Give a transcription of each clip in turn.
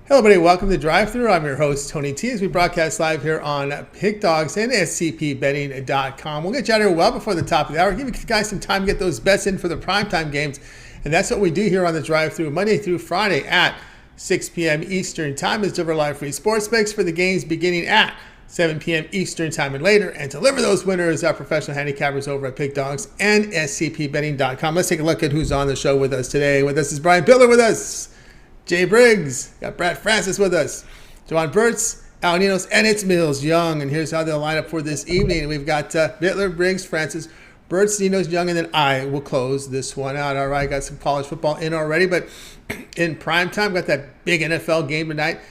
Hello, everybody. Welcome to Drive Thru. I'm your host, Tony T, as we broadcast live here on Pick Dogs and SCPBetting.com. We'll get you out here well before the top of the hour. Give you guys some time to get those bets in for the primetime games. And that's what we do here on the Drive Thru, Monday through Friday at 6 p.m. Eastern Time. Is deliver live free sports picks for the games beginning at 7 p.m. Eastern Time and later. And deliver those winners, our professional handicappers over at Pick Dogs and SCPBetting.com. Let's take a look at who's on the show with us today. With us is Brian Biller with us. Jay Briggs, got Brad Francis with us, Joanne Burtz, Al Ninos, and it's Mills Young. And here's how they'll line up for this evening. We've got Bittler, Briggs, Francis, Burtz, Ninos, Young, and then I will close this one out. All right, got some college football in already, but in prime time, got that big NFL game tonight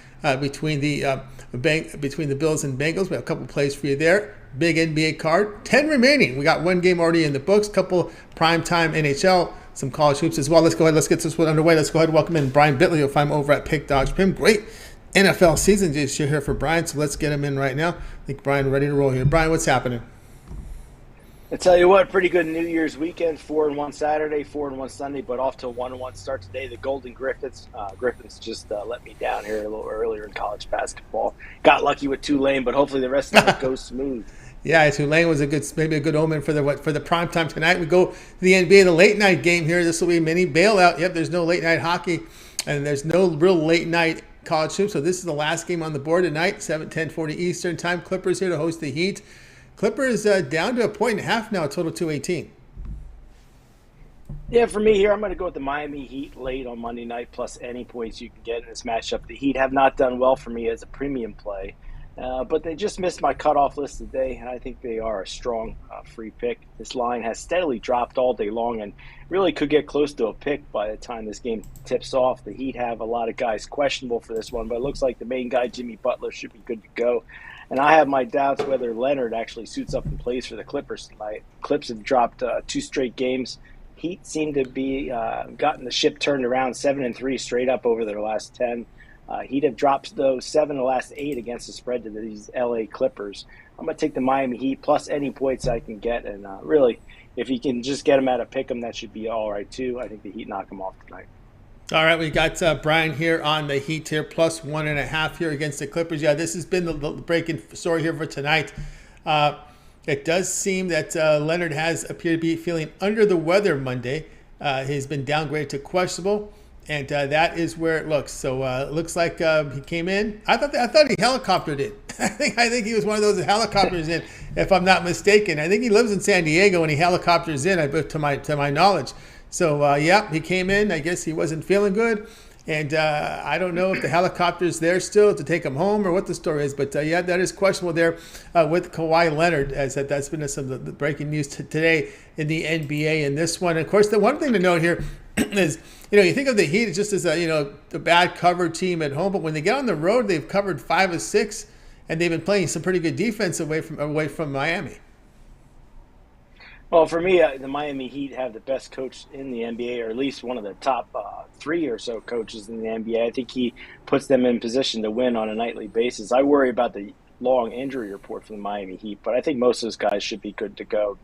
between the Bills and Bengals. We have a couple plays for you there. Big NBA card, 10 remaining. We got one game already in the books, couple primetime NHL, some college hoops as well. Let's go ahead. Let's get this one underway. Let's go ahead and welcome in Brian Bitley. You'll find him over at Pick Dogs. Great NFL season this year here for Brian, so let's get him in right now. I think Brian ready to roll here. Brian, what's happening? I tell you what, pretty good New Year's weekend. 4-1 Saturday, 4-1 Sunday, but off to a 1-1 start today. The Golden Griffins. Griffins just let me down here a little earlier in college basketball. Got lucky with Tulane, but hopefully the rest of it goes smooth. Yeah, Tulane was maybe a good omen for the prime time tonight. We go to the NBA, the late night game here. This will be a mini bailout. Yep, there's no late night hockey, and there's no real late night college hoops. So this is the last game on the board tonight, 10:40 Eastern Time. Clippers here to host the Heat. Clippers down to 1.5 now, total 218. Yeah, for me here, I'm going to go with the Miami Heat late on Monday night, plus any points you can get in this matchup. The Heat have not done well for me as a premium play. But they just missed my cutoff list today, and I think they are a strong free pick. This line has steadily dropped all day long and really could get close to a pick by the time this game tips off. The Heat have a lot of guys questionable for this one, but it looks like the main guy, Jimmy Butler, should be good to go. And I have my doubts whether Leonard actually suits up and plays for the Clippers tonight. Clips have dropped 2 straight games. Heat seem to be gotten the ship turned around 7-3 straight up over their last 10. He'd have dropped those 7 of the last 8 against the spread to these LA Clippers. I'm going to take the Miami Heat plus any points I can get. And really, if you can just get them at a pick 'em, that should be all right, too. I think the Heat knock them off tonight. All right, we got Brian here on the Heat here, plus 1.5 here against the Clippers. Yeah, this has been the breaking story here for tonight. It does seem that Leonard has appeared to be feeling under the weather Monday. He's been downgraded to questionable. And that is where it looks. So it looks like he came in. I thought he helicoptered in. I think he was one of those that helicopters in, if I'm not mistaken. I think he lives in San Diego and he helicopters in, to my knowledge. So yeah, he came in. I guess he wasn't feeling good, and I don't know if the helicopter's there still to take him home or what the story is. But yeah, that is questionable there with Kawhi Leonard, as that's been some of the breaking news today in the NBA. And this one, of course, the one thing to note here is, you think of the Heat just as a bad cover team at home, but when they get on the road, they've covered 5 of 6, and they've been playing some pretty good defense away from Miami. Well, for me, the Miami Heat have the best coach in the NBA, or at least one of the top 3 or so coaches in the NBA. I think he puts them in position to win on a nightly basis. I worry about the long injury report for the Miami Heat, but I think most of those guys should be good to go.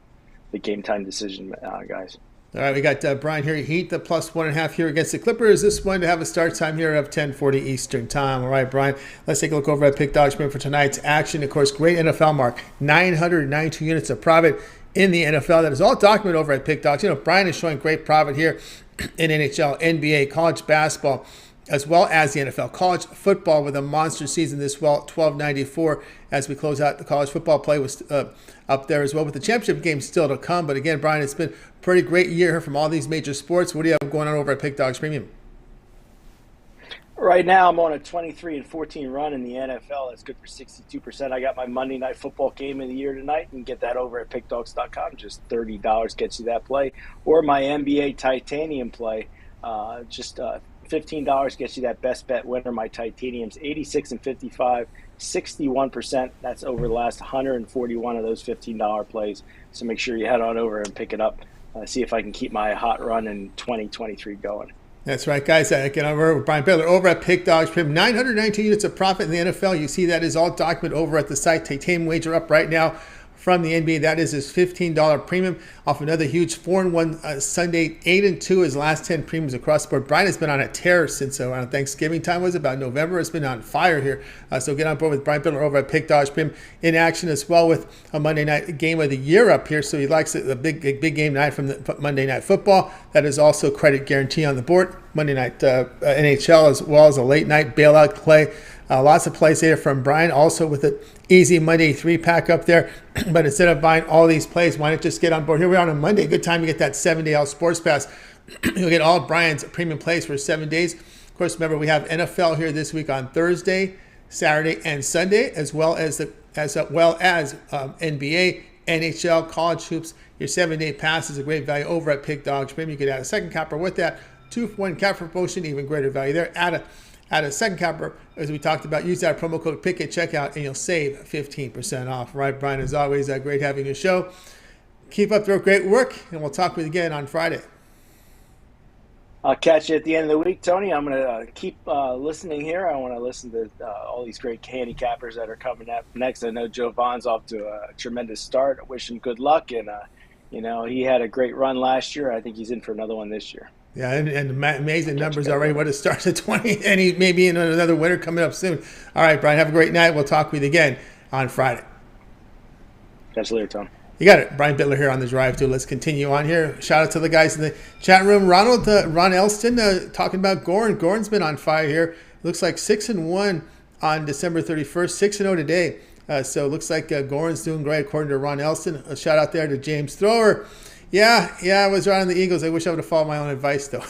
The game time decision guys. All right, we got Brian here. Heat the plus 1.5 here against the Clippers. This one to have a start time here of 10:40 Eastern Time. All right, Brian, let's take a look over at Pick Dogs for tonight's action. Of course, great NFL mark, 992 units of profit in the NFL. That is all documented over at Pick Dogs. Brian is showing great profit here in NHL, NBA, college basketball, as well as the NFL. College football with a monster season this well, 1294 as we close out the college football play was up there as well, with the championship game still to come. But again, Brian, it's been a pretty great year here from all these major sports. What do you have going on over at Pick Dogs Premium? Right now, I'm on a 23-14 run in the NFL. That's good for 62%. I got my Monday Night Football game of the year tonight, and get that over at pickdogs.com. Just $30 gets you that play. Or my NBA Titanium play, just $15 gets you that best bet winner. My Titanium's 86-55, 61%. That's over the last 141 of those $15 plays. So make sure you head on over and pick it up. See if I can keep my hot run in 2023 going. That's right, guys. Again, over with Brian Baylor over at Pick Dogs. 919 units of profit in the NFL. You see that is all documented over at the site. Titanium wager up right now from the NBA. That is his $15 premium off another huge 4-1 Sunday, 8-2 his last 10 premiums across the board. Brian has been on a tear since around Thanksgiving time, was about November. It's been on fire here. So get on board with Brian Bittler over at Pick Dogs Premium, in action as well with a Monday night game of the year up here. So he likes the big game night from the Monday Night Football. That is also credit guarantee on the board. Monday night NHL as well as a late night bailout play. Lots of plays there from Brian, also with an easy Monday 3-pack up there. But instead of buying all these plays, why not just get on board? Here we are on a Monday. Good time to get that 7-day out sports pass. You'll get all Brian's premium plays for 7 days. Of course, remember, we have NFL here this week on Thursday, Saturday, and Sunday, as well as NBA, NHL, college hoops. Your 7-day pass is a great value over at Pick Dogs Premium. You could add a second capper with that. 2-for-1 capper promotion, even greater value there. Add a second capper, as we talked about. Use that promo code PICK at checkout, and you'll save 15% off. Right, Brian, as always, great having your show. Keep up the great work, and we'll talk with you again on Friday. I'll catch you at the end of the week, Tony. I'm going to keep listening here. I want to listen to all these great handicappers that are coming up next. I know Joe Vaughn's off to a tremendous start. I wish him good luck. And, he had a great run last year. I think he's in for another one this year. Yeah, and amazing numbers already. What it starts at 20, and he may be in another winner coming up soon. All right, Brian, have a great night. We'll talk with you again on Friday. Catch you later, Tom. You got it. Brian Bittler here on the drive, too. Let's continue on here. Shout out to the guys in the chat room. Ron Elston talking about Goran. Goran's been on fire here. Looks like 6-1 on December 31st, 6-0 today. So it looks like Goran's doing great according to Ron Elston. A shout out there to James Thrower. Yeah, I was right on the Eagles. I wish I would have followed my own advice, though.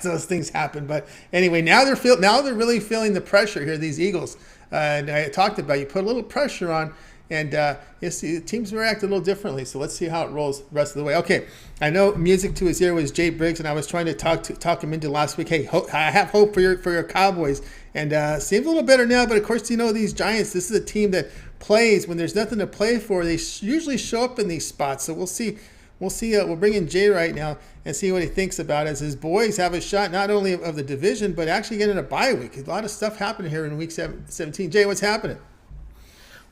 Those things happen. But anyway, now they're really feeling the pressure here, these Eagles. And I talked about, you put a little pressure on, and the teams react a little differently. So let's see how it rolls the rest of the way. Okay, I know music to his ear was Jay Briggs, and I was trying to talk him into last week. Hey, I have hope for your Cowboys, and seems a little better now. But of course, these Giants. This is a team that plays when there's nothing to play for. They usually show up in these spots. So we'll see. We'll bring in Jay right now and see what he thinks about it, as his boys have a shot not only of the division, but actually getting a bye week. A lot of stuff happening here in week 17. Jay, what's happening?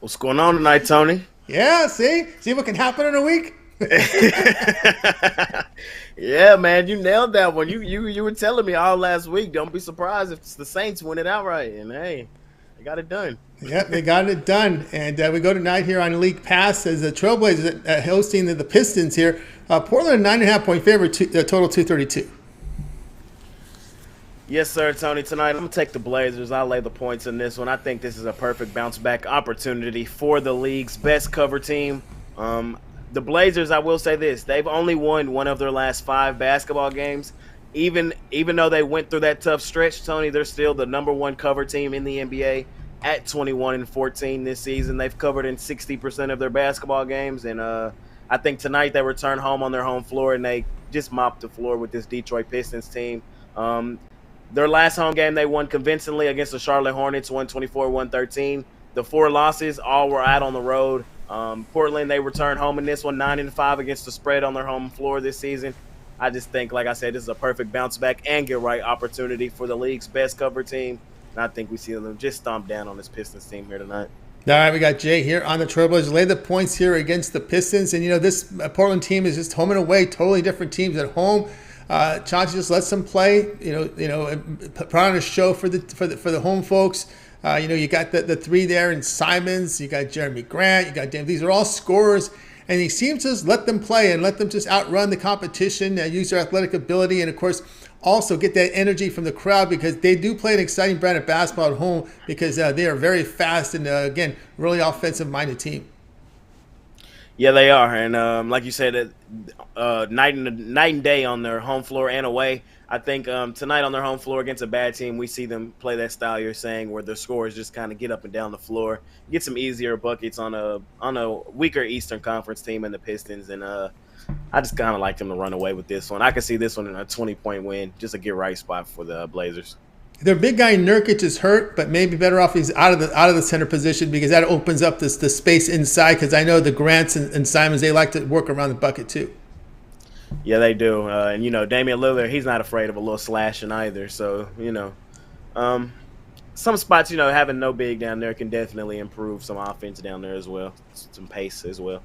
What's going on tonight, Tony? Yeah, see what can happen in a week? Yeah, man, you nailed that one. You were telling me all last week, don't be surprised if the Saints win it outright. And, hey, they got it done. Yep, they got it done. And we go tonight here on League Pass as the Trailblazers hosting the Pistons here. Portland, 9.5-point favorite, total 232. Yes, sir, Tony. Tonight, I'm going to take the Blazers. I'll lay the points in this one. I think this is a perfect bounce-back opportunity for the league's best cover team. The Blazers, I will say this, they've only won one of their last 5 basketball games. Even though they went through that tough stretch, Tony, they're still the number 1 cover team in the NBA at 21-14 this season. They've covered in 60% of their basketball games, and I think tonight they return home on their home floor, and they just mopped the floor with this Detroit Pistons team. Their last home game they won convincingly against the Charlotte Hornets, 124-113. The 4 losses all were out on the road. Portland, they returned home in this one, 9-5 against the spread on their home floor this season. I just think, like I said, this is a perfect bounce back and get right opportunity for the league's best cover team. And I think we see them just stomp down on this Pistons team here tonight. All right, we got Jay here on the Trailblazers. Lay the points here against the Pistons. And, this Portland team is just home and away, totally different teams at home. Chauncey just lets them play, put on a show for the home folks. You got the 3 there in Simons, you got Jeremy Grant, you got Dan. These are all scorers, and he seems to just let them play and let them just outrun the competition, use their athletic ability, and of course also get that energy from the crowd, because they do play an exciting brand of basketball at home, because they are very fast and again, really offensive-minded team. Yeah, they are, and like you said, night and day on their home floor and away. I think tonight on their home floor against a bad team, we see them play that style you're saying, where their scorers just kind of get up and down the floor, get some easier buckets on a weaker Eastern Conference team in the Pistons, and I just kind of like them to run away with this one. I can see this one in a 20-point win, just a get right spot for the Blazers. Their big guy Nurkic is hurt, but maybe better off he's out of the center position, because that opens up the space inside. Because I know the Grants and Simons, they like to work around the bucket too. Yeah, they do. And Damian Lillard, he's not afraid of a little slashing either. So some spots, having no big down there can definitely improve some offense down there as well, some pace as well.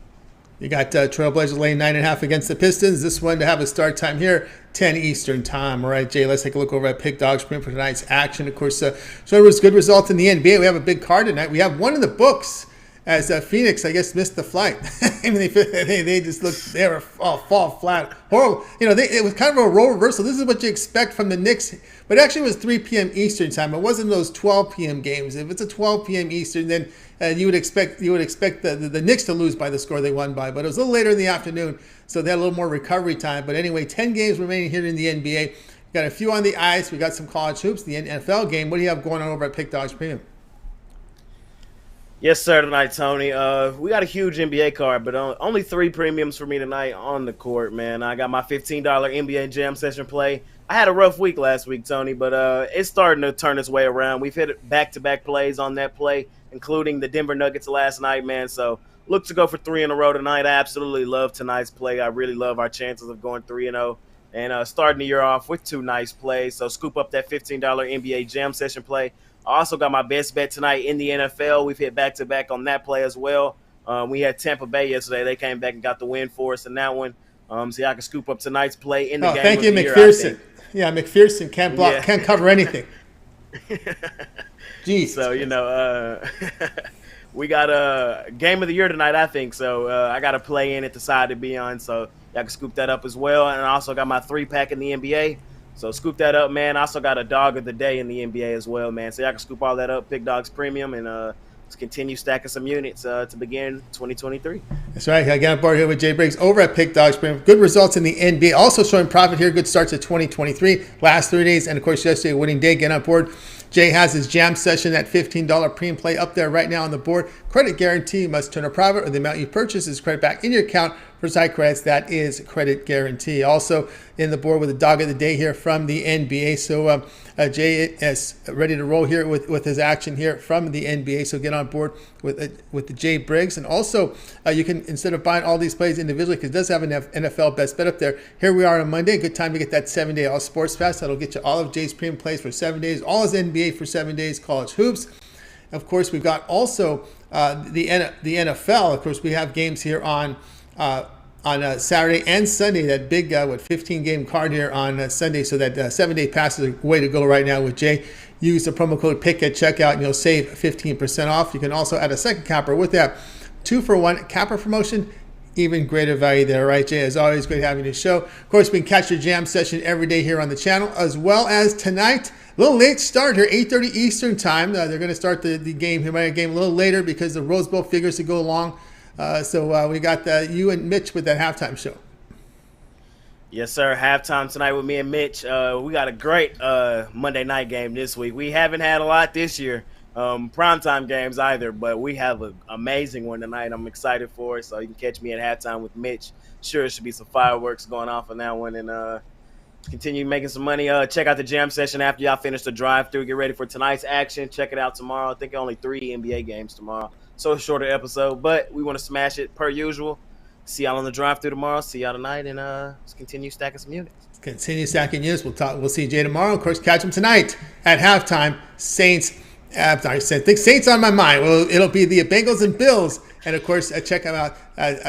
You got Trailblazers laying 9.5 against the Pistons. This one to have a start time here, 10 Eastern time. All right, Jay, let's take a look over at Pick Dogs Print for tonight's action. Of course, so it was good results in the NBA. We have a big card tonight. We have one in the books as Phoenix, I guess, missed the flight. I mean, they just looked, they were fall flat. Horrible. It was kind of a role reversal. This is what you expect from the Knicks. But actually, it was 3 p.m. Eastern time. It wasn't those 12 p.m. games. If it's a 12 p.m. Eastern, then you would expect the Knicks to lose by the score they won by. But it was a little later in the afternoon, so they had a little more recovery time. But anyway, 10 games remaining here in the NBA. We got a few on the ice. We got some college hoops, the NFL game. What do you have going on over at Pick Dogs Premium? Yes, sir, tonight, Tony. We got a huge NBA card, but only 3 premiums for me tonight on the court, man. I got my $15 NBA Jam Session play. I had a rough week last week, Tony, but it's starting to turn its way around. We've hit back-to-back plays on that play, including the Denver Nuggets last night, man. So look to go for 3 in a row tonight. I absolutely love tonight's play. I really love our chances of going 3-0 and starting the year off with 2 nice plays. So scoop up that $15 NBA Jam Session play. I also got my best bet tonight in the NFL. We've hit back-to-back on that play as well. We had Tampa Bay yesterday. They came back and got the win for us in that one. So I can scoop up tonight's play in the game. Thank you, McPherson. Yeah, McPherson can't block, can't cover anything. Jeez. So, we got a game of the year tonight, I think. So I got a play in at the side to be on. So I can scoop that up as well. And I also got my 3-pack in the NBA. So scoop that up, man. I also got a dog of the day in the NBA as well, man. So y'all can scoop all that up, Pick Dogs Premium, and let's continue stacking some units to begin 2023. That's right. I got on board here with Jay Briggs over at Pick Dogs Premium. Good results in the NBA. Also showing profit here. Good starts at 2023. Last 3 days. And, of course, yesterday, winning day. Get on board. Jay has his jam session at $15 premium play up there right now on the board. Credit guarantee. Must turn a profit or the amount you purchase is credit back in your account. For side credits, that is credit guarantee. Also in the board with the dog of the day here from the NBA. So Jay is ready to roll here with his action here from the NBA. So get on board with the Jay Briggs. And also you can, instead of buying all these plays individually, because it does have an NFL best bet up there, here we are on Monday. Good time to get that 7-day all sports pass. That'll get you all of Jay's premium plays for 7 days, all his NBA for 7 days, college hoops. Of course, we've got also the NFL. Of course, we have games here on Saturday and Sunday, that big 15-game card here on Sunday. So that 7-day pass is a way to go right now with Jay. Use the promo code PICK at checkout and you'll save 15% off. You can also add a second capper with that 2-for-1 capper promotion. Even greater value there, right, Jay? As always, great having you show. Of course, we can catch your jam session every day here on the channel, as well as tonight. A little late start here, 8:30 Eastern time. They're going to start the game here, a little later because the Rose Bowl figures to go along. So we got you and Mitch with that halftime show. Yes, sir. Halftime tonight with me and Mitch. We got a great Monday night game this week. We haven't had a lot this year, primetime games either, but we have an amazing one tonight. I'm excited for it. So you can catch me at halftime with Mitch. Sure, there should be some fireworks going off on that one, and continue making some money. Check out the jam session after y'all finish the drive-through. Get ready for tonight's action. Check it out tomorrow. I think only 3 NBA games tomorrow. So a shorter episode, but we want to smash it per usual. See y'all on the drive-through tomorrow. See y'all tonight, and let's continue stacking some units. Continue stacking units. We'll see Jay tomorrow. Of course, catch him tonight at halftime. Saints. I think Saints on my mind. Well, it'll be the Bengals and Bills, and of course, check him out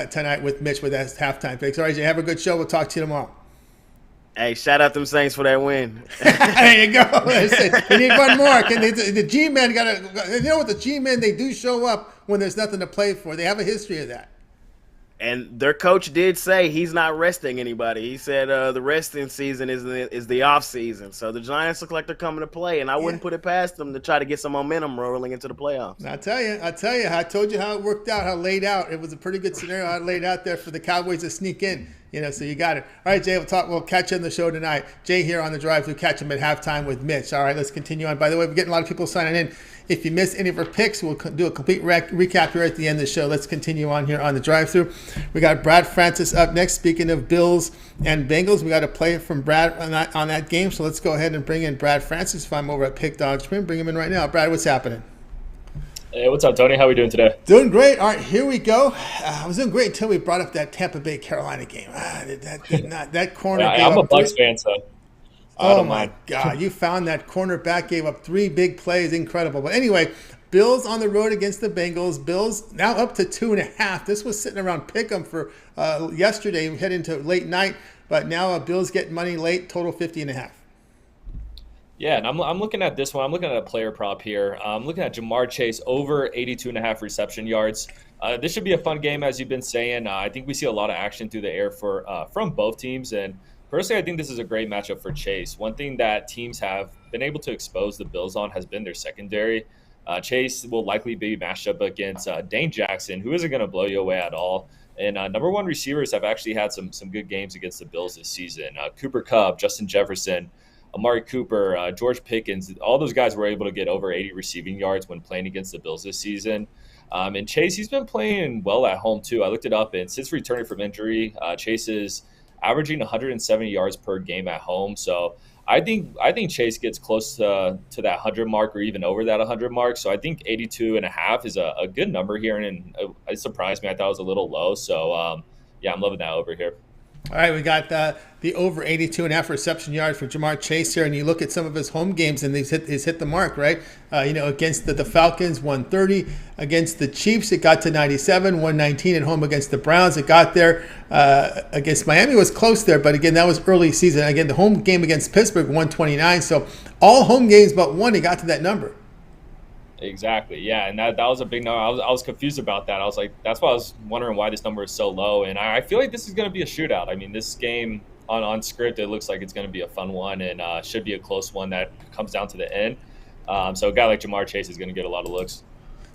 tonight with Mitch with that halftime picks. All right, Jay, have a good show. We'll talk to you tomorrow. Hey, shout out them Saints for that win. There you go. We need one more. The G-men what the G-men, they do show up when there's nothing to play for. They have a history of that. And their coach did say he's not resting anybody. He said the resting season is the off season. So the Giants look like they're coming to play, and I wouldn't put it past them to try to get some momentum rolling into the playoffs. I tell you, I told you how it worked out, how laid out. It was a pretty good scenario how it laid out there for the Cowboys to sneak in. So you got it. All right, Jay, we'll catch you on the show tonight. Jay here on the drive. We'll catch him at halftime with Mitch. All right, let's continue on. By the way, we're getting a lot of people signing in. If you missed any of our picks, we'll do a complete recap here at the end of the show. Let's continue on here on the drive-thru. We got Brad Francis up next. Speaking of Bills and Bengals, we got a play from Brad on that game. So let's go ahead and bring in Brad Francis. If I'm over at Pick Dogs Spring, bring him in right now. Brad, what's happening? Hey, what's up, Tony? How are we doing today? Doing great. All right, here we go. I was doing great until we brought up that Tampa Bay Carolina game. That corner. Yeah, I'm a Bucs fan, so Oh my God! You found that cornerback, gave up 3 big plays, incredible. But anyway, Bills on the road against the Bengals. Bills now up to 2.5. This was sitting around pick'em for yesterday. We head into late night, but now Bills getting money late. Total 50.5. Yeah, and I'm looking at this one. I'm looking at a player prop here. I'm looking at Jamar Chase over 82.5 reception yards. This should be a fun game, as you've been saying. I think we see a lot of action through the air from both teams, and personally, I think this is a great matchup for Chase. One thing that teams have been able to expose the Bills on has been their secondary. Chase will likely be matched up against Dane Jackson, who isn't going to blow you away at all. And number one receivers have actually had some good games against the Bills this season. Cooper Kupp, Justin Jefferson, Amari Cooper, George Pickens, all those guys were able to get over 80 receiving yards when playing against the Bills this season. And Chase, he's been playing well at home too. I looked it up, and since returning from injury, Chase is averaging 170 yards per game at home. So I think Chase gets close to that 100 mark or even over that 100 mark. So I think 82.5 is a good number here, and it surprised me. I thought it was a little low. So yeah, I'm loving that over here. All right, we got the over 82.5 reception yards for Jamar Chase here, and you look at some of his home games, and he's hit the mark, right? Against the Falcons, 130. Against the Chiefs, it got to 97. 119 at home against the Browns. It got there. Against Miami, was close there, but again, that was early season. Again, the home game against Pittsburgh, 129. So all home games but one, he got to that number. Exactly, yeah, and that was a big number. I was confused about that. I was like, that's why I was wondering why this number is so low. And I feel like this is going to be a shootout. I mean, this game on script, it looks like it's going to be a fun one and should be a close one that comes down to the end. So a guy like Jamar Chase is going to get a lot of looks.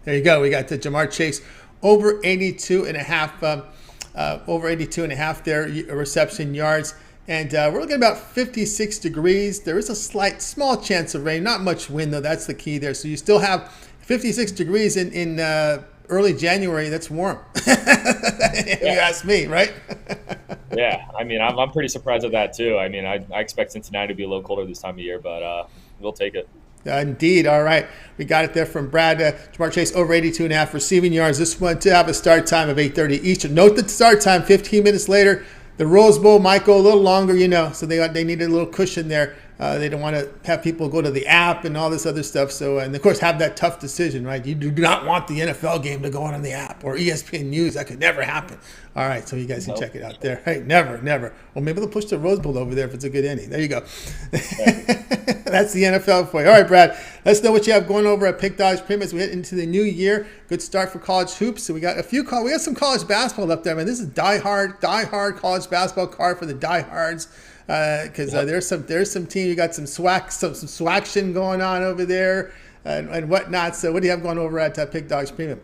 There you go. We got the Jamar Chase over 82.5, over 82.5 there reception yards. And we're looking at about 56 degrees. There is a small chance of rain. Not much wind, though. That's the key there. So you still have 56 degrees in early January. That's warm. If you ask me, right? Yeah. I mean, I'm pretty surprised at that, too. I mean, I expect Cincinnati to be a little colder this time of year, but we'll take it. Indeed. All right. We got it there from Brad. Jamar Chase over 82.5 receiving yards. This one to have a start time of 8:30 Eastern. Note that start time 15 minutes later. The Rose Bowl might go a little longer, so they needed a little cushion there. They don't want to have people go to the app and all this other stuff. So, and of course, have that tough decision, right? You do not want the NFL game to go on the app or ESPN News. That could never happen. All right, so you guys can check it out there. Hey, never. Well, maybe they'll push the Rose Bowl over there if it's a good inning. There you go. That's the NFL for you. All right, Brad, let's know what you have going over at Pick Dogs Premium as we head into the new year. Good start for college hoops. So we got some college basketball up there, man. This is die-hard college basketball card for the diehards. Because there's some team, you got some swaction going on over there and whatnot. So what do you have going over at Pick Dogs Premium?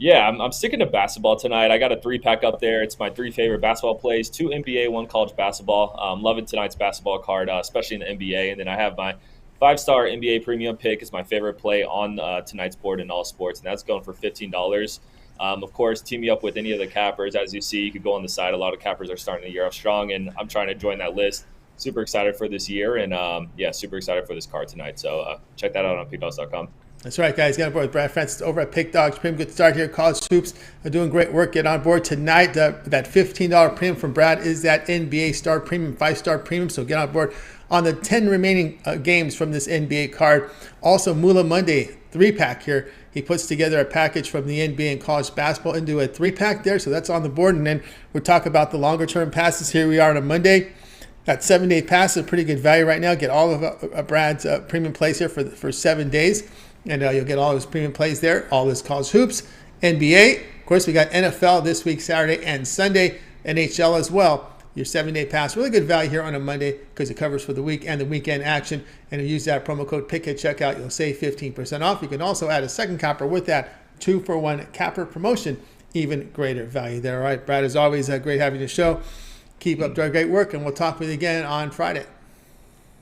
Yeah, I'm sticking to basketball tonight. I got a 3-pack up there. It's my 3 favorite basketball plays: 2 NBA, 1 college basketball. Loving tonight's basketball card, especially in the NBA. And then I have my 5-star NBA premium pick is my favorite play on tonight's board in all sports, and that's going for $15. Of course, team me up with any of the cappers. As you see, you could go on the side. A lot of cappers are starting the year off strong, and I'm trying to join that list. Super excited for this year, and super excited for this card tonight. So check that out on pickdogs.com. That's right, guys. Get on board with Brad Francis over at Pick Dogs Premium. Good start here. College hoops are doing great work. Get on board tonight. That $15 premium from Brad is that NBA Star Premium, 5-star premium. So get on board on the 10 remaining games from this NBA card. Also, Moolah Monday 3-pack here. He puts together a package from the NBA and college basketball into a 3-pack there. So that's on the board. And then we'll talk about the longer-term passes. Here we are on a Monday. That 7-day pass is a pretty good value right now. Get all of Brad's premium plays here for 7 days. And you'll get all his premium plays there, all his college hoops, NBA. Of course, we got NFL this week, Saturday and Sunday, NHL as well. Your 7-day pass, really good value here on a Monday because it covers for the week and the weekend action. And if you use that promo code PICK at checkout, you'll save 15% off. You can also add a second capper with that 2-for-1 capper promotion, even greater value there. All right, Brad, as always, great having you on the show. Keep up the great work, and we'll talk with you again on Friday.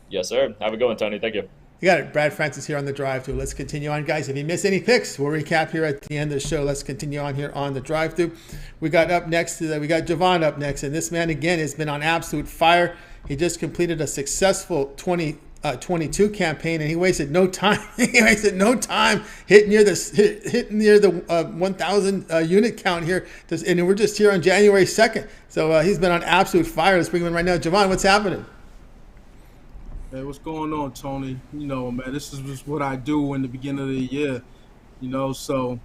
Yes, sir. Have a good one, Tony. Thank you. You got it. Brad Francis here on the drive-thru. Let's continue on, guys. If you miss any picks, we'll recap here at the end of the show. Let's continue on here on the drive-thru. We got up next. We got Javon up next, and this man again has been on absolute fire. He just completed a successful 2022 campaign, and he wasted no time. He wasted no time hitting near the 1,000 unit count here. And we're just here on January 2nd. So he's been on absolute fire. Let's bring him in right now. Javon, what's happening? Hey, what's going on, Tony? Man, this is just what I do in the beginning of the year. So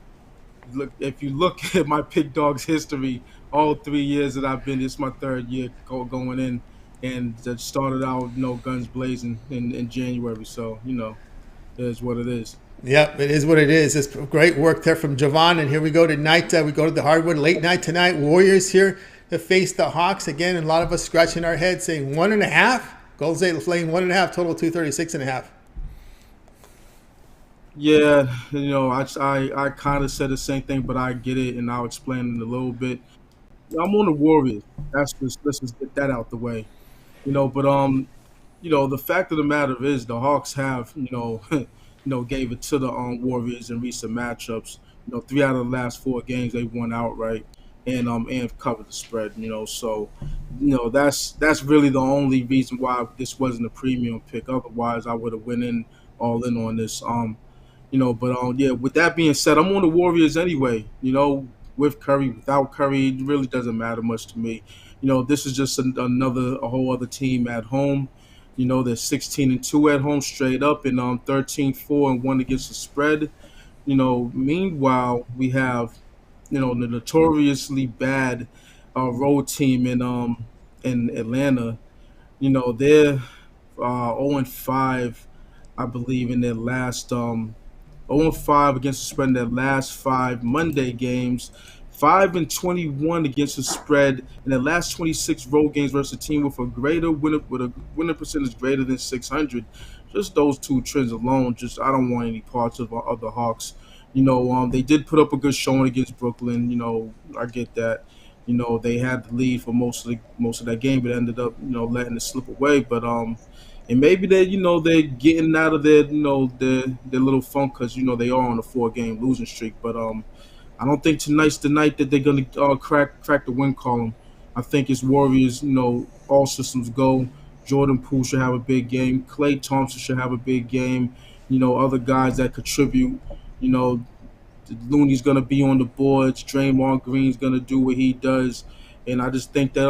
look, if you look at my pick dogs history, all 3 years that I've been, it's my third year going in, and that started out, guns blazing in January. So it is what it is. Yep, it is what it is. It's great work there from Javon. And here we go tonight. We go to the hardwood late night tonight. Warriors here to face the Hawks again. And a lot of us scratching our heads saying 1.5. Golden State laying 1.5, total 236.5. Yeah, I kind of said the same thing, but I get it, and I'll explain it a little bit. I'm on the Warriors. Let's just get that out the way. But the fact of the matter is the Hawks have, gave it to the Warriors in recent matchups. 3 out of the last 4 games they won outright and covered the spread. So that's really the only reason why this wasn't a premium pick. Otherwise, I would have went in all in on this. But yeah. With that being said, I'm on the Warriors anyway. With Curry, without Curry, it really doesn't matter much to me. This is just a whole other team at home. They're 16-2 at home straight up, and 13-4-1 against the spread. Meanwhile, we have the notoriously bad road team in Atlanta. They're 0-5, I believe, in their last 0-5 against the spread in their last 5 Monday games. 5-21 against the spread in the last 26 road games versus a team with a winning percentage greater than 600. Just those two trends alone, I don't want any parts of the Hawks. They did put up a good showing against Brooklyn. I get that. They had the lead for most of that game, but ended up letting it slip away. But and maybe they're getting out of their little funk because they are on a 4-game losing streak. But I don't think tonight's the night that they're gonna crack the win column. I think it's Warriors. All systems go. Jordan Poole should have a big game. Klay Thompson should have a big game. Other guys that contribute. Looney's gonna be on the boards. Draymond Green's gonna do what he does. And I just think that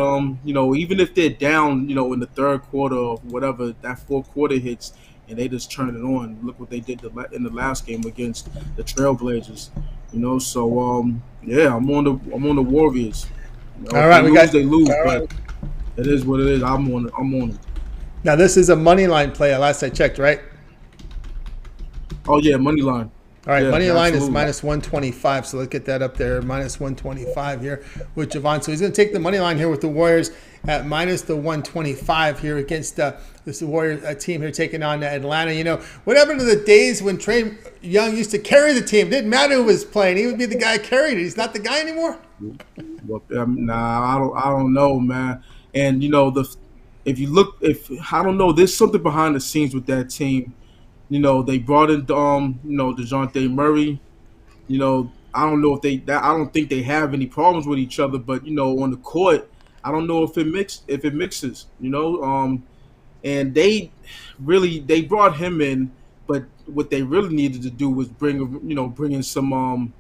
even if they're down, in the third quarter or whatever, that fourth quarter hits and they just turn it on. Look what they did in the last game against the Trailblazers. So yeah, I'm on the Warriors. All right, they lose, but it is what it is. I'm on them. Now this is a money line play. Last I checked, right? Oh yeah, money line. All right, Yeah, money line is absolutely. minus 125, so let's get that up there, minus 125 here with Javon. So he's going to take the money line here with the Warriors at minus the 125 here against this Warrior team here taking on Atlanta. What happened to the days when Trae Young used to carry the team? It didn't matter who was playing. He would be the guy who carried it. He's not the guy anymore? Well, nah, I don't know, man. And I don't know, there's something behind the scenes with that team. They brought in DeJounte Murray. I don't know I don't think they have any problems with each other, but on the court, I don't know if it mixes. And they brought him in, but what they really needed to do was bring in some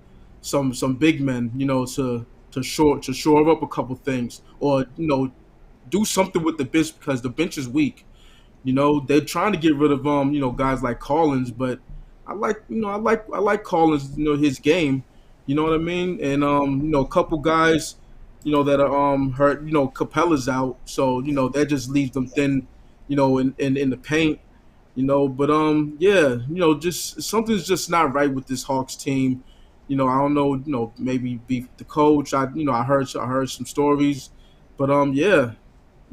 big men, to shore up a couple things, or do something with the bench because the bench is weak. They're trying to get rid of guys like Collins, but I like Collins, his game. You know what I mean? And a couple guys, that are hurt, Capella's out, so that just leaves them thin, in the paint. But yeah, just something's just not right with this Hawks team. I don't know, maybe be the coach. I heard some stories, but yeah,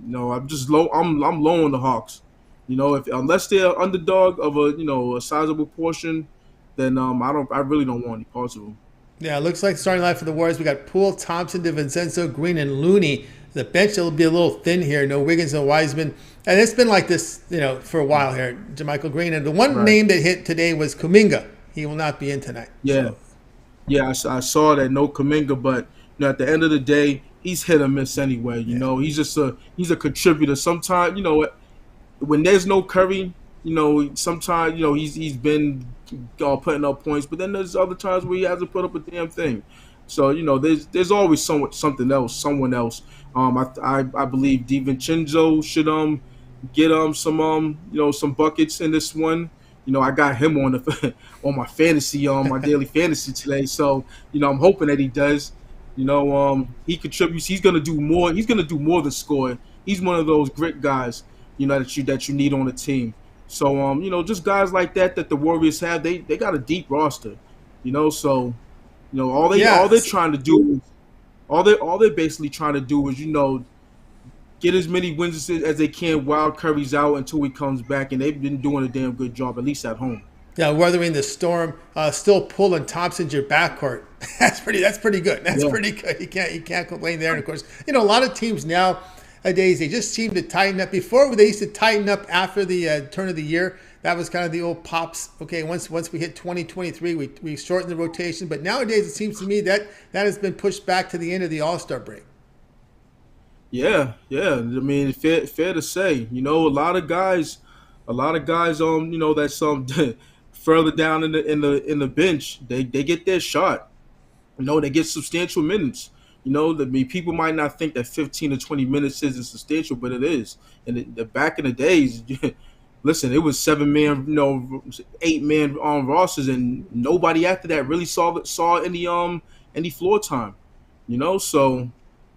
I'm just low. I'm low on the Hawks. Unless they're underdog of a sizable portion, then I really don't want any parts of them. Yeah, it looks like starting line for the Warriors. We got Poole, Thompson, DiVincenzo, Green, and Looney. The bench will be a little thin here. No Wiggins, no Wiseman. And it's been like this, for a while here. JaMychal Green. And the one name that hit today was Kuminga. He will not be in tonight. Yeah. So. Yeah, I saw that, no Kuminga, but at the end of the day, he's hit or miss anyway. He's a contributor. Sometimes, when there's no Curry, sometimes he's been putting up points, but then there's other times where he hasn't put up a damn thing. So there's always someone else. I believe DiVincenzo should get some buckets in this one. I got him on the on my fantasy my daily fantasy today. So I'm hoping that he does. He contributes. He's gonna do more. He's gonna do more than score. He's one of those grit guys. That you need on the team. So just guys like that the Warriors have. They got a deep roster. So all they're trying to do is all they're basically trying to do is get as many wins as they can while Curry's out until he comes back, and they've been doing a damn good job, at least at home. Yeah, weathering the storm, still pulling Thompson's your backcourt. That's pretty good. That's pretty good. You can't complain there. And of course, a lot of teams nowadays, they just seem to tighten up. Before they used to tighten up after the turn of the year. That was kind of the old pops. Okay, once we hit 2023, we shortened the rotation. But nowadays, it seems to me that has been pushed back to the end of the All-Star break. Yeah. I mean, fair to say. A lot of guys, that's further down in the bench, they get their shot. They get substantial minutes. People might not think that 15 to 20 minutes isn't substantial, but it is. And back in the days, listen, it was 7-man, 8-man rosters, and nobody after that really saw any floor time. So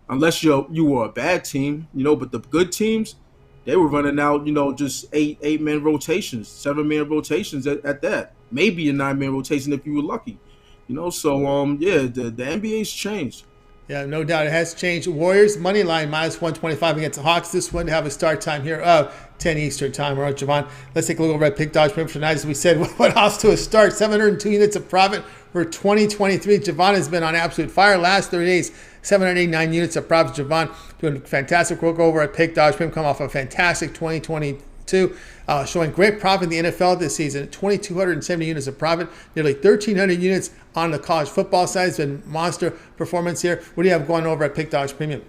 unless you were a bad team, but the good teams, they were running out, just 8-man rotations, 7-man rotations at that. Maybe a 9-man rotation if you were lucky. So the NBA's changed. Yeah, no doubt it has changed. Warriors money line -125 against the Hawks. This one to have a start time here of 10 Eastern time. All right, Javon, let's take a look over at Pick Dodge for tonight. As we said, what off to a start, 702 units of profit for 2023. Javon has been on absolute fire last 30 days. 789 units of profit. Javon doing fantastic work over at Pick Dodge. Come off a fantastic 2022. Showing great profit in the NFL this season. 2,270 units of profit. Nearly 1,300 units on the college football side. It's been monster performance here. What do you have going over at Pick Dodge Premium?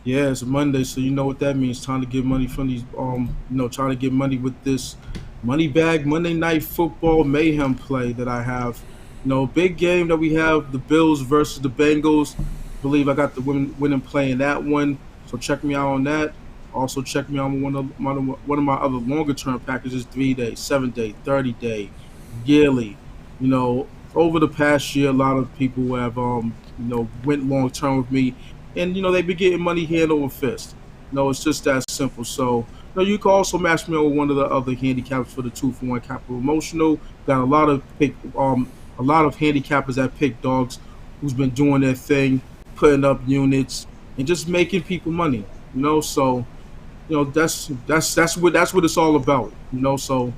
Yeah, it's a Monday, so you know what that means. Time to get money from these, trying to get money with this money bag Monday Night Football mayhem play that I have. Big game that we have, the Bills versus the Bengals. I believe I got the winning play in that one, so check me out on that. Also check me out on one of my other longer term packages, 3-day, 7-day, 30-day, yearly. Over the past year, a lot of people have went long term with me, and they've been getting money hand over fist. It's just that simple. So you can also match me on with one of the other handicaps for the 2-for-1 capital emotional. Got a lot of handicappers at Pick Dogs who's been doing their thing, putting up units and just making people money. So that's what it's all about. So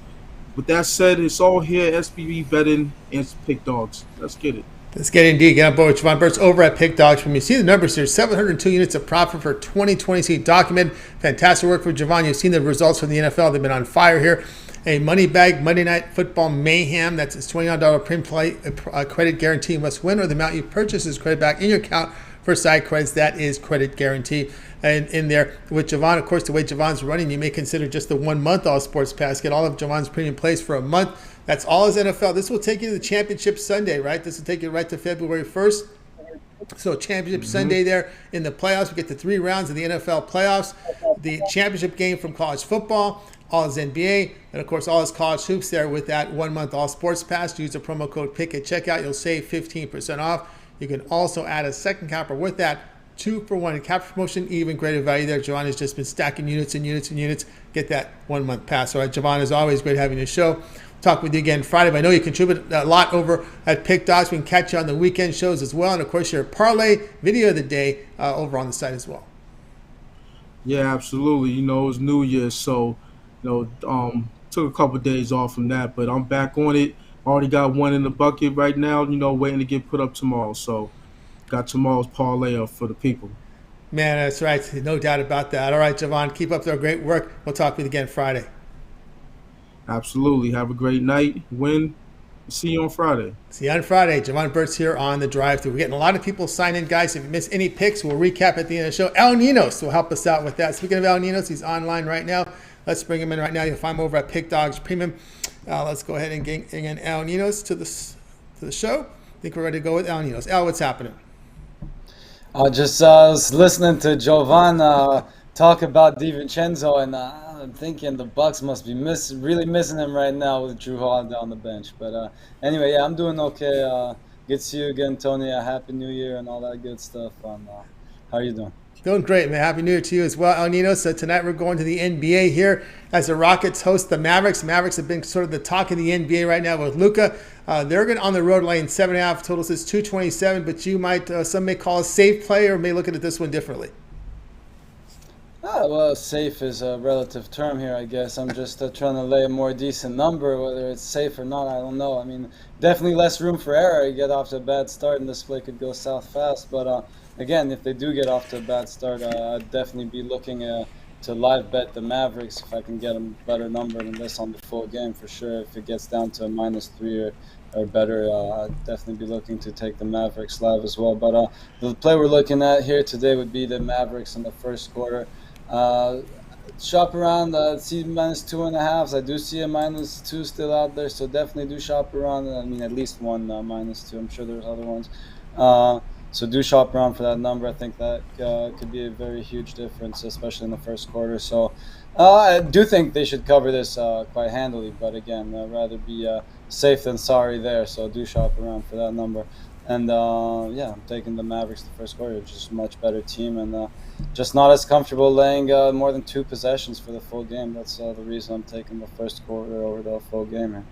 with that said, it's all here, SPB betting and Pick Dogs. Let's get it. Let's get it indeed. Get on board with Javon Burt's over at Pick Dogs. When you see the numbers here, 702 units of profit for 2020. Documented. Fantastic work for Javon. You've seen the results from the NFL. They've been on fire here. A money bag Monday Night Football mayhem. That's his $29 print play credit guarantee. Must win or the amount you purchase is credit back in your account for side credits. That is credit guarantee. And in there with Javon, of course, the way Javon's running, you may consider just the 1 month All Sports Pass. Get all of Javon's premium plays for a month. That's all his NFL. This will take you to the Championship Sunday, right? This will take you right to February 1st. So Championship Sunday there in the playoffs. We get the 3 rounds of the NFL playoffs. The championship game from college football, all his NBA, and of course all his college hoops there with that 1 month All Sports Pass. Use the promo code PICK at checkout. You'll save 15% off. You can also add a second capper with that. 2-for-1 cap promotion, even greater value there. Javon has just been stacking units and units and units. Get that 1 month pass. All right, Javon, as always, great having you show. Talk with you again Friday. But I know you contribute a lot over at Pick Dogs. We can catch you on the weekend shows as well. And of course, your parlay video of the day over on the site as well. Yeah, absolutely. It's New Year's, so took a couple of days off from that, but I'm back on it. Already got one in the bucket right now. Waiting to get put up tomorrow. So got tomorrow's parlay up for the people. Man, that's right. No doubt about that. All right, Javon, keep up their great work. We'll talk with you again Friday. Absolutely. Have a great night. Win. See you on Friday. See you on Friday. Javon Burt's here on the drive-thru. We're getting a lot of people sign in, guys. If you miss any picks, we'll recap at the end of the show. Al Ninos will help us out with that. Speaking of Al Ninos, he's online right now. Let's bring him in right now. You'll find him over at Pick Dogs Premium. Let's go ahead and get in Al Ninos to the show. I think we're ready to go with Al Ninos. Al, what's happening? Just was listening to Jovan talk about DiVincenzo, and I'm thinking the Bucks must be really missing him right now with Drew Holiday on the bench. But anyway, yeah, I'm doing okay. Good to see you again, Tony. Happy New Year and all that good stuff. How are you doing? Doing great, man. Happy New Year to you as well, El Nino. So tonight we're going to the NBA here as the Rockets host the Mavericks. Mavericks have been sort of the talk of the NBA right now with Luka. They're going on the road laying 7.5. Total says 227, but you might, some may call a safe play or may look at this one differently. Well, safe is a relative term here, I guess. I'm just trying to lay a more decent number. Whether it's safe or not, I don't know. I mean, definitely less room for error. You get off to a bad start and this play could go south fast, but again, if they do get off to a bad start, I'd definitely be looking to live bet the Mavericks if I can get a better number than this on the full game for sure. If it gets down to a -3 or better, I'd definitely be looking to take the Mavericks live as well. But the play we're looking at here today would be the Mavericks in the first quarter. Shop around, see -2.5. I do see a -2 still out there, so definitely do shop around. I mean, at least one -2. I'm sure there's other ones. So do shop around for that number. I think that could be a very huge difference, especially in the first quarter. So I do think they should cover this quite handily. But again, I'd rather be safe than sorry there. So do shop around for that number. And yeah, I'm taking the Mavericks the first quarter. Just a much better team and just not as comfortable laying more than 2 possessions for the full game. That's the reason I'm taking the first quarter over the full game here.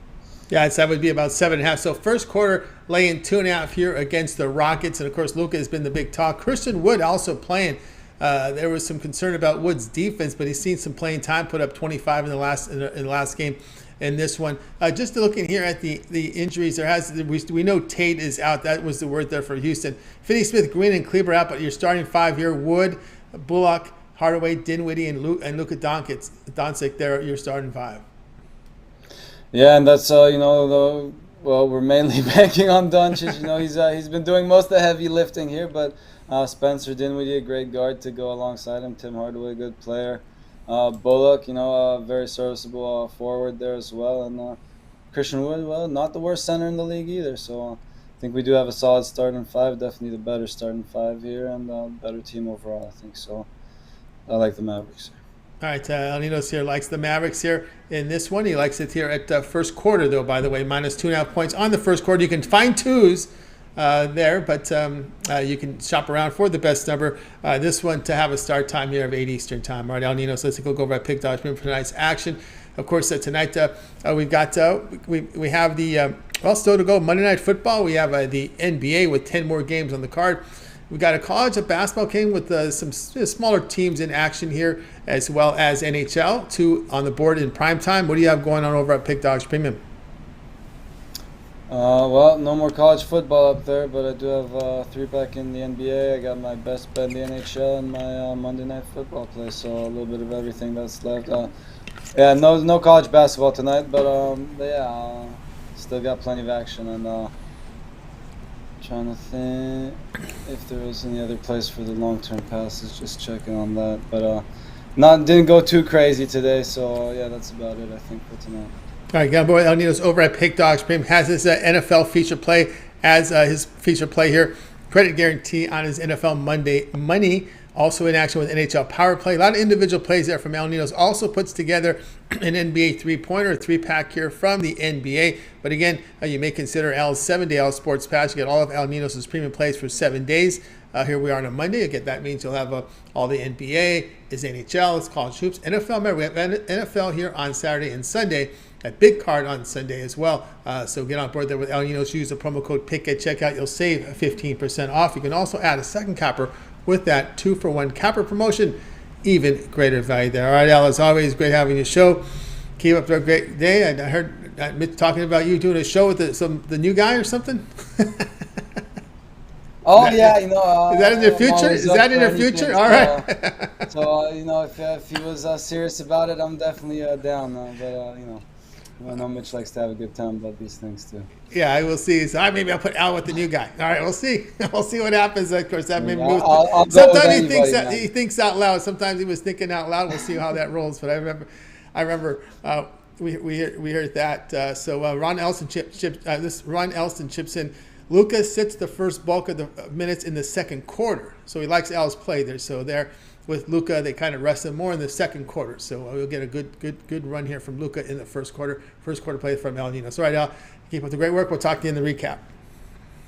Yeah, that would be about 7.5. So first quarter laying 2.5 here against the Rockets. And of course, Luka has been the big talk. Christian Wood also playing. There was some concern about Wood's defense, but he's seen some playing time, put up 25 in the last game in this one. Just looking here at the injuries, we know Tate is out. That was the word there for Houston. Finney-Smith, Green, and Kleber out, but you're starting 5 here. Wood, Bullock, Hardaway, Dinwiddie, and Luka Doncic there. You're starting 5. Yeah, and that's well, we're mainly banking on Doncic. He's been doing most of the heavy lifting here, but Spencer Dinwiddie, a great guard to go alongside him. Tim Hardaway, a good player. Bullock, a very serviceable forward there as well, and Christian Wood, well, not the worst center in the league either. So I think we do have a solid starting 5, definitely the better starting 5 here, and better team overall, I think. So I like the Mavericks. All right, El Nino's here likes the Mavericks here in this one. He likes it here at first quarter, though, by the way, -2.5 points on the first quarter. You can find 2s there, but you can shop around for the best number. This one to have a start time here of 8 Eastern time. All right, El Nino, so let's go over at Pick Dogs for tonight's action. Of course, tonight we've got we have the still to go Monday Night Football. We have the NBA with 10 more games on the card. We've got a college basketball game with some smaller teams in action here, as well as NHL, 2 on the board in prime time. What do you have going on over at Pick Dogs Premium? Well, no more college football up there, but I do have 3 back in the NBA. I got my best bet in the NHL and my Monday Night Football play, so a little bit of everything that's left. Yeah, no college basketball tonight, but yeah, still got plenty of action and. Trying to think if there was any other place for the long-term passes. Just checking on that, but didn't go too crazy today. So yeah, that's about it I think for tonight. All right, Gamboy El Nino's over at Pick Dogs Premium has his NFL feature play as his feature play here. Credit guarantee on his NFL Monday money. Also in action with NHL Power Play. A lot of individual plays there from El Nino's. Also puts together an NBA 3-pointer, a 3-pack here from the NBA. But again, you may consider Al's 7-day Al Sports Pass. You get all of El Nino's premium plays for 7 days. Here we are on a Monday. Again, that means you'll have all the NBA, his NHL, his college hoops, NFL. Remember, we have NFL here on Saturday and Sunday. A big card on Sunday as well. So get on board there with El Nino's. Use the promo code PICK at checkout. You'll save 15% off. You can also add a second capper with that 2-for-1 capper promotion. Even greater value there. All right, Al, as always, great having you show. Keep up the great day. I heard Mitch talking about you doing a show with the new guy or something. Oh yeah, is that in your future? Is that in your future? All right. So if he was serious about it, I'm definitely down. But I know Mitch likes to have a good time about these things too. Yeah, I will see. So maybe I'll put Al with the new guy. All right, we'll see. We'll see what happens. Of course, that maybe moves. Sometimes he thinks out loud. Sometimes he was thinking out loud. We'll see how that rolls. But I remember we heard that. So Ron Elston chips in. Lucas sits the first bulk of the minutes in the second quarter. So he likes Al's play there. So there with Luka. They kind of rested more in the second quarter. So we'll get a good run here from Luka in the first quarter. First quarter play from El Nino. So, all right, Al, keep up the great work. We'll talk to you in the recap.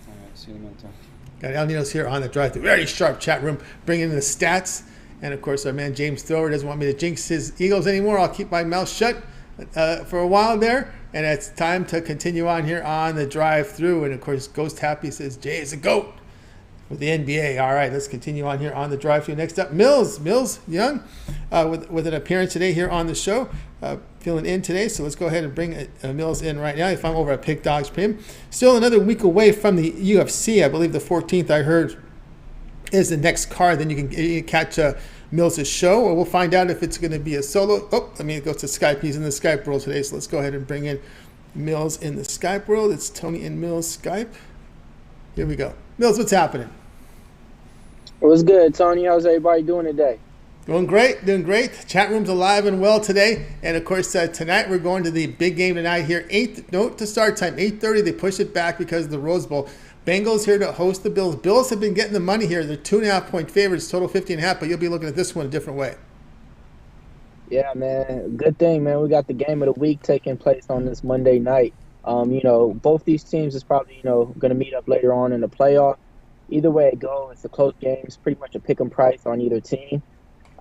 All right, see you later. Got El Nino's here on the drive-thru. Very sharp chat room, bringing in the stats. And, of course, our man James Thrower doesn't want me to jinx his Eagles anymore. I'll keep my mouth shut for a while there. And it's time to continue on here on the drive-thru. And, of course, Ghost Happy says, Jay is a GOAT with the NBA. All right, let's continue on here on the drive-thru. Next up, Mills Young with an appearance today here on the show. Feeling in today, so let's go ahead and bring Mills in right now. If I'm over at Pick Dogs Premium. Still another week away from the UFC. I believe the 14th, I heard, is the next card. Then you can catch Mills' show, or we'll find out if it's going to be a solo. Oh, let me go to Skype. He's in the Skype world today, so let's go ahead and bring in Mills in the Skype world. It's Tony and Mills Skype. Here we go. Mills, what's happening? What's good, Tony? How's everybody doing today? Doing great. Chat room's alive and well today. And, of course, tonight we're going to the big game tonight here. Note to start time, 8:30. They pushed it back because of the Rose Bowl. Bengals here to host the Bills. Bills have been getting the money here. They're 2.5-point favorites, total 50.5, but you'll be looking at this one a different way. Yeah, man. Good thing, man. We got the game of the week taking place on this Monday night. Both these teams is probably, going to meet up later on in the playoff. Either way it goes, it's a close game. It's pretty much a pick 'em price on either team.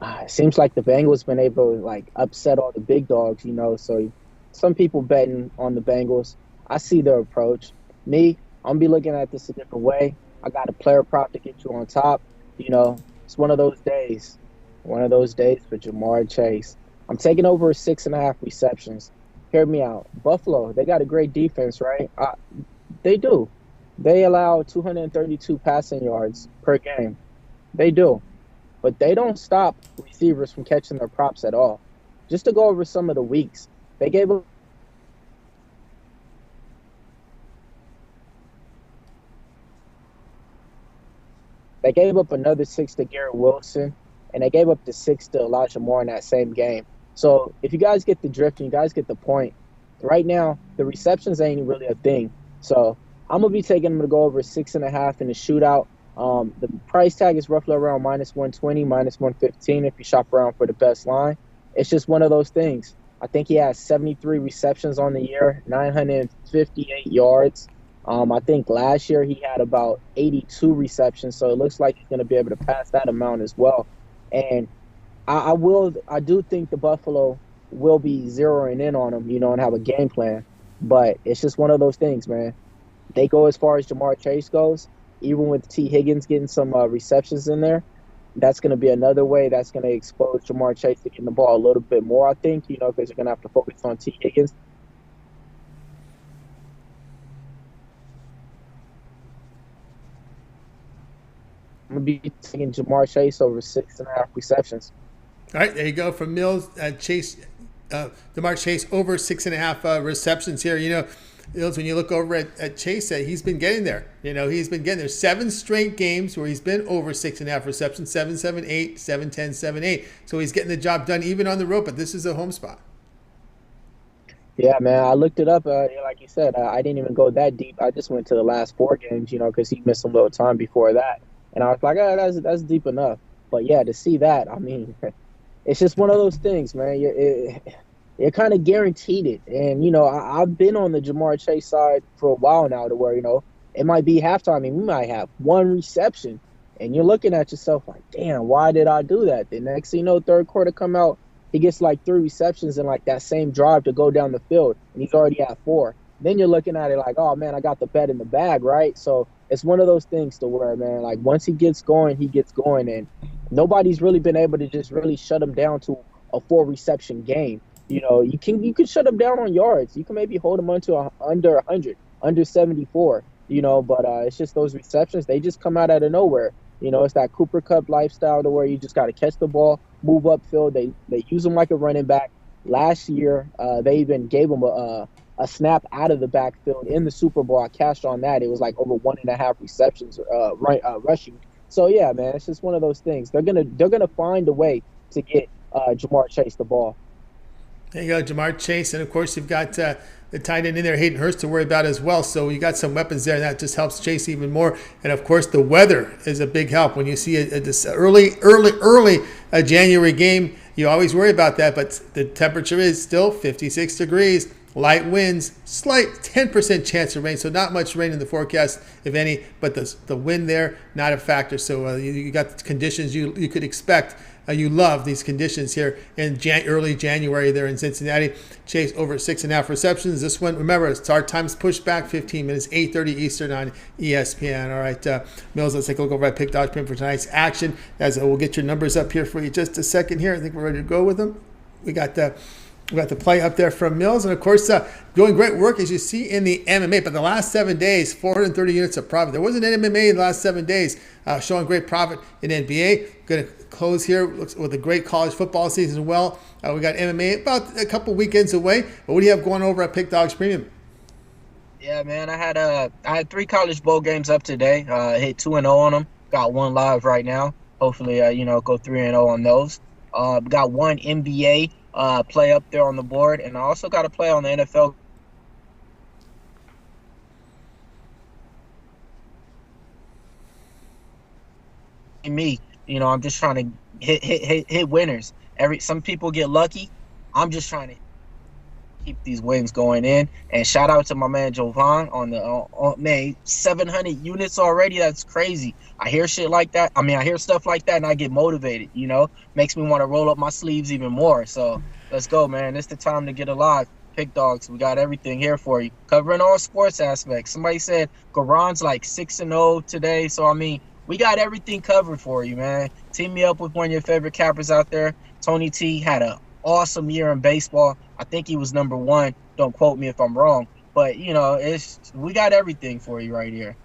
It seems like the Bengals been able to upset all the big dogs, so some people betting on the Bengals. I see their approach. Me, I'm going to be looking at this a different way. I got a player prop to get you on top. It's one of those days for Jamar Chase. I'm taking over 6.5 receptions. Hear me out. Buffalo, they got a great defense, right? They do. They allow 232 passing yards per game. They do. But they don't stop receivers from catching their props at all. Just to go over some of the weeks, they gave up another 6 to Garrett Wilson, and they gave up the 6 to Elijah Moore in that same game. So if you guys get the drift and you guys get the point, right now the receptions ain't really a thing. So I'm going to be taking them to go over 6.5 in the shootout. The price tag is roughly around -120, -115 if you shop around for the best line. It's just one of those things. I think he has 73 receptions on the year, 958 yards. I think last year he had about 82 receptions, so it looks like he's going to be able to pass that amount as well. And I do think the Buffalo will be zeroing in on him, and have a game plan. But it's just one of those things, man. They go as far as Jamar Chase goes. Even with T. Higgins getting some receptions in there, that's going to be another way that's going to expose Jamar Chase to getting the ball a little bit more, I think, because you're going to have to focus on T. Higgins. I'm going to be taking Jamar Chase over 6.5 receptions. All right, there you go from Mills. Jamar Chase over 6.5 receptions here. When you look over at Chase, he's been getting there. He's been getting there. 7 straight games where he's been over 6.5 receptions, 7, 7, 8, 7, 10, 7, 8. So he's getting the job done even on the road, but this is a home spot. Yeah, man, I looked it up. Like you said, I didn't even go that deep. I just went to the last 4 games, because he missed some little time before that. And I was like, that's deep enough. But, yeah, to see that, it's just one of those things, man. You're kind of guaranteed it. And, I've been on the Jamar Chase side for a while now to where, it might be halftime and we might have 1 reception. And you're looking at yourself like, damn, why did I do that? The next thing you know, third quarter come out, he gets 3 receptions in that same drive to go down the field. And he's already at 4. Then you're looking at it like, oh, man, I got the bet in the bag, right? So it's one of those things to where, man, once he gets going, he gets going. And nobody's really been able to just really shut him down to a 4-reception game. You can shut him down on yards. You can maybe hold him under 100, under 74, but it's just those receptions. They just come out of nowhere. It's that Cooper Kupp lifestyle to where you just got to catch the ball, move upfield. They use him like a running back. Last year, they even gave him a snap out of the backfield in the Super Bowl. I cashed on that. It was over 1.5 receptions rushing. So, yeah, man, it's just one of those things. They're gonna find a way to get Jamar Chase the ball. There you go, Jamar Chase. And, of course, you've got the tight end in there, Hayden Hurst, to worry about as well. So you got some weapons there. That just helps Chase even more. And, of course, the weather is a big help. When you see this early January game, you always worry about that. But the temperature is still 56 degrees. Light winds, slight 10% chance of rain, so not much rain in the forecast, if any, but the wind there, not a factor. So you got the conditions you could expect. You love these conditions here in early January there in Cincinnati. Chase over 6.5 receptions. This one, remember, start time's pushed back 15 minutes, 8:30 Eastern on ESPN. All right, Mills, let's take a look over at Pick Dodge Print for tonight's action. As we'll get your numbers up here for you just a second here. I think we're ready to go with them. We got the play up there from Mills. And, of course, doing great work, as you see, in the MMA. But the last 7 days, 430 units of profit. There wasn't an MMA in the last 7 days, showing great profit in NBA. Going to close here with a great college football season as well. We got MMA about a couple weekends away. But what do you have going over at Pick Dogs Premium? Yeah, man, I had 3 college bowl games up today. Hit 2-0 on them. Got 1 live right now. Hopefully, go 3-0 on those. Got 1 NBA play up there on the board, and I also got to play on the NFL. Me, I'm just trying to hit winners. Some people get lucky. I'm just trying to keep these wins going in. And shout out to my man Jovan on the 700 units already. That's crazy. I hear shit like that. I hear stuff like that, and I get motivated. Makes me want to roll up my sleeves even more. So let's go, man. It's the time to get alive. Pick Dogs, we got everything here for you, covering all sports aspects. Somebody said Garon's like 6-0 today, so we got everything covered for you, man. Team me up with one of your favorite cappers out there. Tony T had an awesome year in baseball. I think he was number 1. Don't quote me if I'm wrong. But, we got everything for you right here.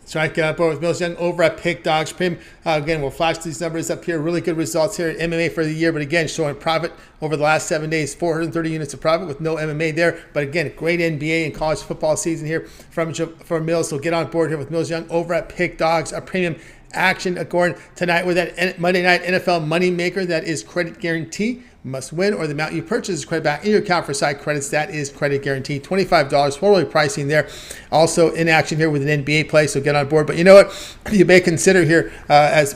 That's right. Get on board with Mills Young over at Pick Dogs Prim. Again, we'll flash these numbers up here. Really good results here in MMA for the year. But again, showing profit over the last 7 days. 430 units of profit with no MMA there. But again, great NBA and college football season here from Mills. So get on board here with Mills Young over at Pick Dogs. A premium action according tonight with that Monday night NFL money maker. That is credit guarantee. Must win, or the amount you purchase is credit back in your account for side credits. That is credit guaranteed. $25 totally pricing there. Also in action here with an NBA play, so get on board. But you know what? You may consider here as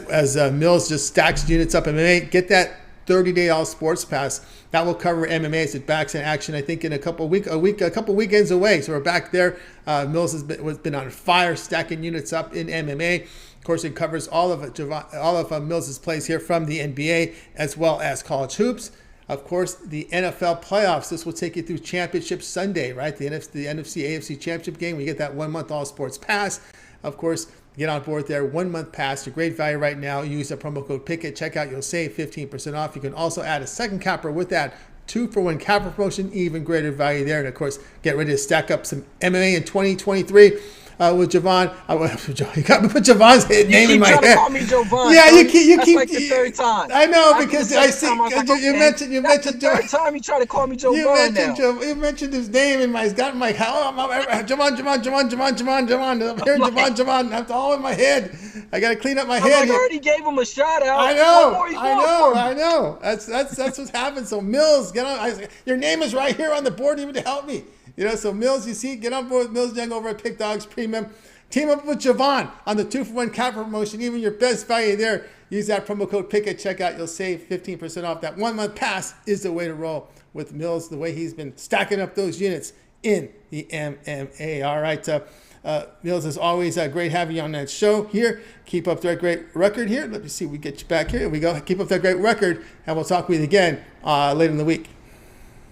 Mills just stacks units up in MMA, get that 30-day all sports pass. That will cover MMA as it backs in action, I think, in a couple weekends away. So we're back there. Mills has been on fire, stacking units up in MMA. Of course, it covers all of Mills' plays here from the NBA as well as college hoops. Of course, the NFL playoffs. This will take you through Championship Sunday, right? The NFC AFC Championship game. We get that 1 month all sports pass. Of course, get on board there. 1 month pass. A great value right now. Use the promo code PICK at checkout. You'll save 15% off. You can also add a second capper with that. 2-for-1 capper promotion. Even greater value there. And of course, get ready to stack up some MMA in 2023. With Javon, you got me put Javon's name in my head. You keep trying to call me Javon. Yeah, you keep. That's like the 3rd time. I know, because I see you mentioned the 3rd time you try to call me Javon. You mentioned his name in my. It's got my Javon. I'm hearing Javon. That's all in my head. I got to clean up my head. I already gave him a shout out. I know. That's what's happened. So Mills, get on. Your name is right here on the board, even to help me. So Mills, you see, get on board with Mills Young over at Pick Dogs Premium. Team up with Javon on the 2-for-1 capper promotion. Even your best value there. Use that promo code PICK at checkout. You'll save 15% off. That 1 month pass is the way to roll with Mills, the way he's been stacking up those units in the MMA. All right, Mills, as always, great having you on that show here. Keep up that great record here. Let me see. We get you back here. Here we go. Keep up that great record, and we'll talk with you again later in the week.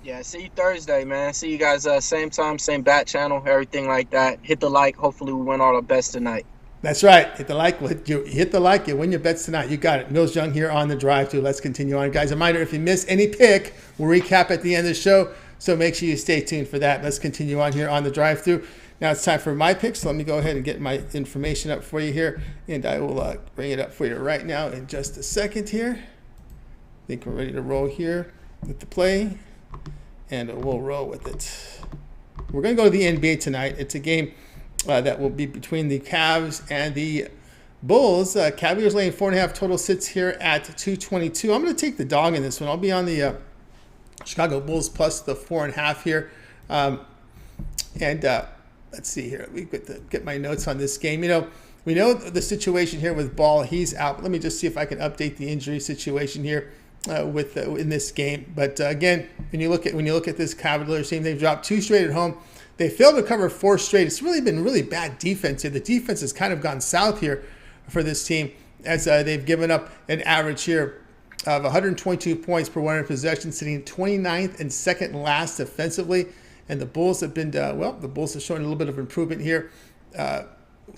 Yeah, see you Thursday, man. See you guys same time, same bat channel, everything like that. Hit the like. Hopefully we win all the bets tonight. That's right. Hit the like. You hit the like. You win your bets tonight. You got it. Mills Young here on the drive through. Let's continue on. Guys, a reminder, if you miss any pick, we'll recap at the end of the show. So make sure you stay tuned for that. Let's continue on here on the drive through. Now it's time for my picks. So let me go ahead and get my information up for you here. And I will bring it up for you right now in just a second here. I think we're ready to roll here with the play. And we'll roll with it. We're going to go to the NBA tonight. It's a game that will be between the Cavs and the Bulls. Cavaliers laying 4.5 total sits here at 222. I'm going to take the dog in this one. I'll be on the Chicago Bulls plus the 4.5 here. Let's see here. We get my notes on this game. We know the situation here with Ball. He's out. Let me just see if I can update the injury situation here in this game. But again, when you look at this Cavaliers team, they've dropped 2 straight at home. They failed to cover 4 straight. It's really been really bad defense here. The defense has kind of gone south here for this team as they've given up an average here of 122 points per 100 possessions, sitting 29th and second last defensively. And the Bulls have been, the Bulls have shown a little bit of improvement here.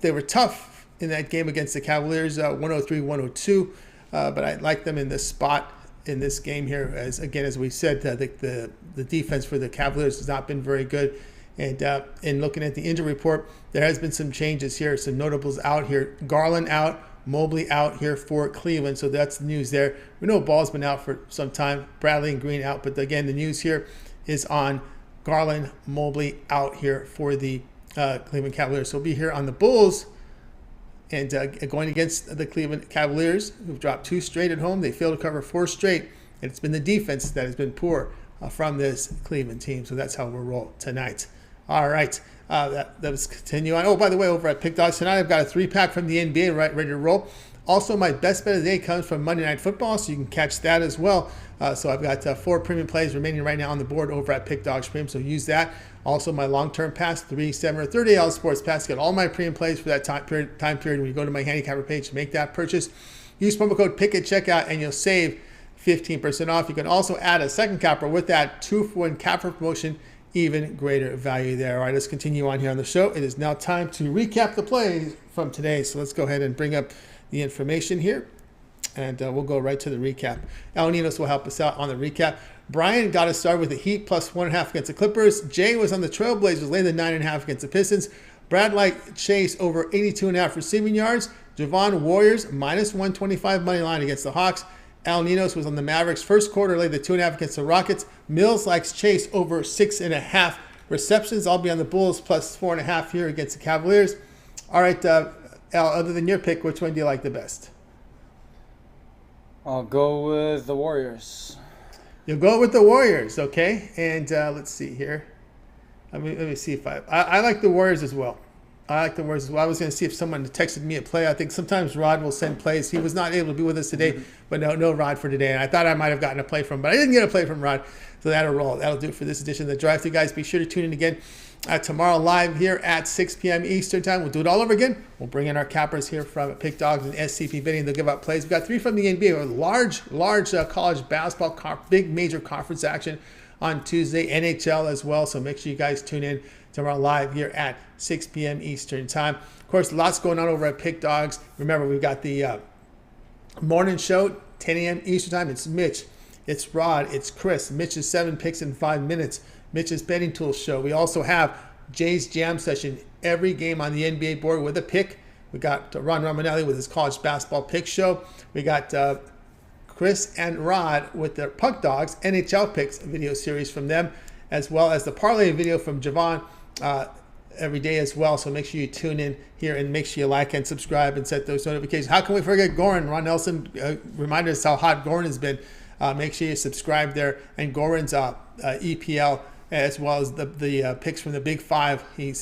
They were tough in that game against the Cavaliers, 103-102. But I like them in this spot in this game here. As we said, the defense for the Cavaliers has not been very good. And in looking at the injury report, there has been some changes here. Some notables out here. Garland out. Mobley out here for Cleveland. So that's the news there. We know Ball's been out for some time. Bradley and Green out. But again, the news here is on Garland, Mobley out here for the Cleveland Cavaliers. So we'll be here on the Bulls and going against the Cleveland Cavaliers, who've dropped 2 straight at home. They failed to cover 4 straight. And it's been the defense that has been poor from this Cleveland team. So that's how we'll roll tonight. All right. Let's continue on. Oh, by the way, over at Pick Dogs tonight, I've got a 3-pack from the NBA ready to roll. Also, my best bet of the day comes from Monday Night Football, so you can catch that as well. So I've got 4 premium plays remaining right now on the board over at Pick Dogs Premium, so use that. Also, my long-term pass, 3, 7, or 30 sports pass. Got all my premium plays for that time period when you go to my handicapper page to make that purchase. Use promo code PICK at checkout, and you'll save 15% off. You can also add a second capper with that 2-for-1 capper promotion. Even greater value there. All right, let's continue on here on the show. It is now time to recap the plays from today. So let's go ahead and bring up the information here, and we'll go right to the recap. Al Ninos will help us out on the recap. Brian got us started with the Heat plus 1.5 against the Clippers. Jay was on the Trailblazers, laying the 9.5 against the Pistons. Brad liked Chase over 82.5 receiving yards. Javon Warriors minus 125 money line against the Hawks. Al Ninos was on the Mavericks. First quarter, laid the 2.5 against the Rockets. Mills likes Chase over 6.5 receptions. I'll be on the Bulls plus 4.5 here against the Cavaliers. All right, Al, other than your pick, which one do you like the best? I'll go with the Warriors. You'll go with the Warriors, okay? And let's see here. Let me see if I like the Warriors as well. I like the Warriors as well. I was going to see if someone texted me a play. I think sometimes Rod will send plays. He was not able to be with us today, but no Rod for today. And I thought I might have gotten a play from him, but I didn't get a play from Rod. So that'll roll. That'll do it for this edition of the Drive Thru, guys. Be sure to tune in again tomorrow live here at 6 p.m. Eastern Time. We'll do it all over again. We'll bring in our cappers here from Pick Dogs and SCP Betting. They'll give out plays. We've got 3 from the NBA. A large college basketball, big major conference action on Tuesday. NHL as well. So make sure you guys tune in tomorrow live here at 6 p.m. Eastern Time. Of course, lots going on over at Pick Dogs. Remember, we've got the morning show, 10 a.m. Eastern Time. It's Mitch, it's Rod, it's Chris. Mitch's 7 picks in 5 minutes. Mitch's Betting Tools show. We also have Jay's Jam Session, every game on the NBA board with a pick. We got Ron Romanelli with his college basketball pick show. We got Chris and Rod with their Puck Dogs NHL picks video series from them, as well as the parlay video from Javon every day as well. So make sure you tune in here and make sure you like and subscribe and set those notifications. How can we forget Goran? Ron Nelson reminded us how hot Goran has been. Make sure you subscribe there. And Goran's EPL, as well as the picks from the Big Five. He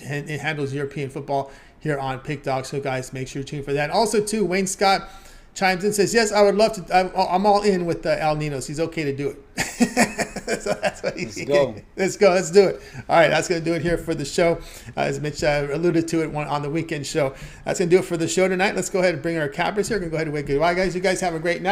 handles European football here on Pick Dog. So guys, make sure you tune for that. Also too, Wayne Scott chimes in, says, yes, I would love to. I'm all in with Al Ninos. He's okay to do it. So that's what he's saying. Let's go. Let's do it. All right, that's going to do it here for the show. As Mitch alluded to it on the weekend show. That's going to do it for the show tonight. Let's go ahead and bring our cappers here. We're going to go ahead and wait. Goodbye, guys. You guys have a great night.